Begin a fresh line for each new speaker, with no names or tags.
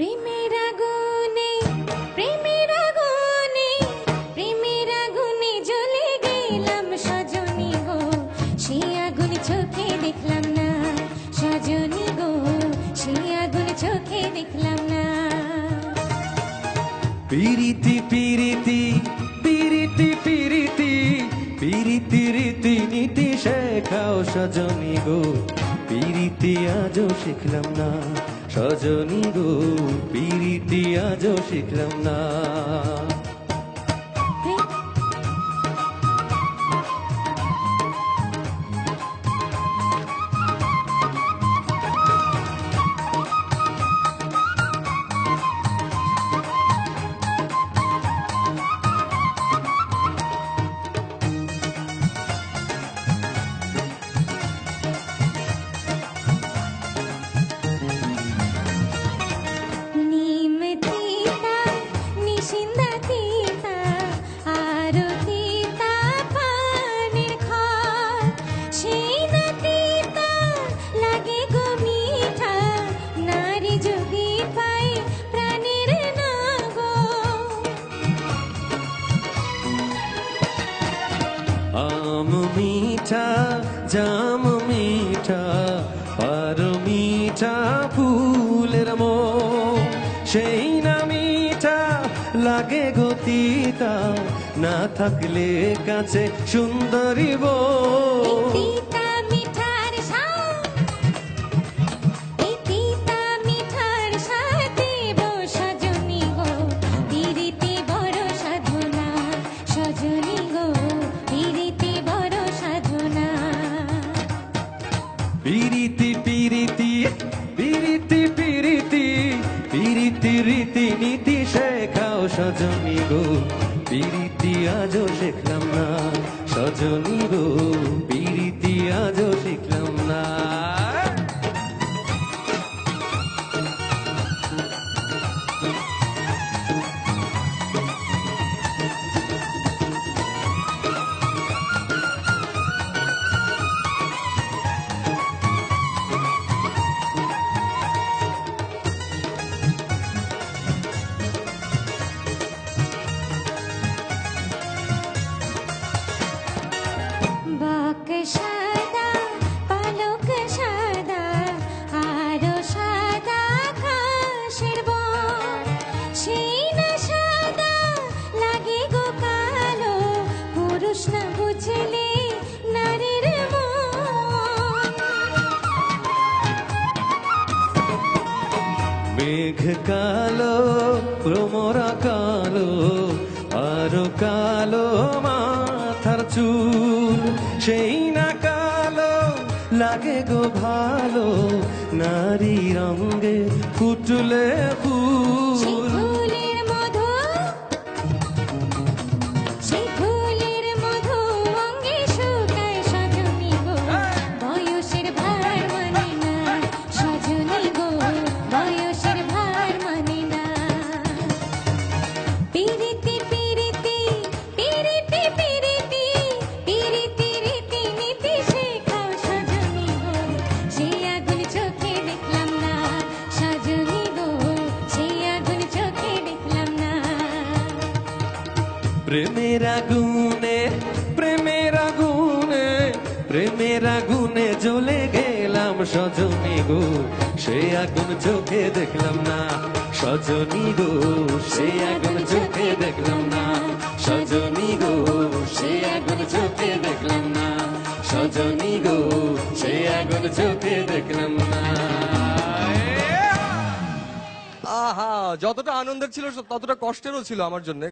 প্রেমের আগুনে প্রেমের আগুনে প্রেমের আগুনে জ্বলে গেলাম সজনী গো, সেই আগুন চোখে দেখলাম না সজনী গো, সেই আগুন চোখে দেখলাম না।
পিরিতি পিরিতি পিরিতি পিরিতি পিরিতি রীতি নীতি শেখাও সজনী গো, পিরিতি আজও শিখলাম না সজনী গো, পিরিতি আজও শিখলাম না। আম মিঠা জাম মিঠা আর মিঠা ফুলের মন, সেই না মিঠা লাগে গো তিতা, না থাকলে কাছে সুন্দরী বউ। পিরিতি পিরিতি পিরিতি পিরিতি পিরিতি রীতি নীতি শেখাও সজনী গো, পিরিতি আজও শিখলাম না সজনী গো, পিরিতি আজও শিখলাম না।
সাদা পালক সাদা আরো সাদা ঘাসের বন, সেই না সাদা লাগে গো কালো, পুরুষ না বুঝলে নারীর মন।
মেঘ কালো ভ্রমরা কালো আরো কালো মাথার চুল, সেই না কালো লাগে গো ভালো, নারী রঙে ফুটলে ফুল। প্রেমের আগুনে প্রেমের আগুনে প্রেমের আগুনে জ্বলে গেলাম সজনী গো, সে আগুন চোখে দেখলাম না সজনী গো, সে আগুন চোখে দেখলাম না সজনী গো, সে আগুন চোখে দেখলাম না সজনী গো, সে আগুন চোখে দেখলাম না।
আহা, যতটা আনন্দের ছিল ততটা কষ্টেরও ছিল আমার জন্য।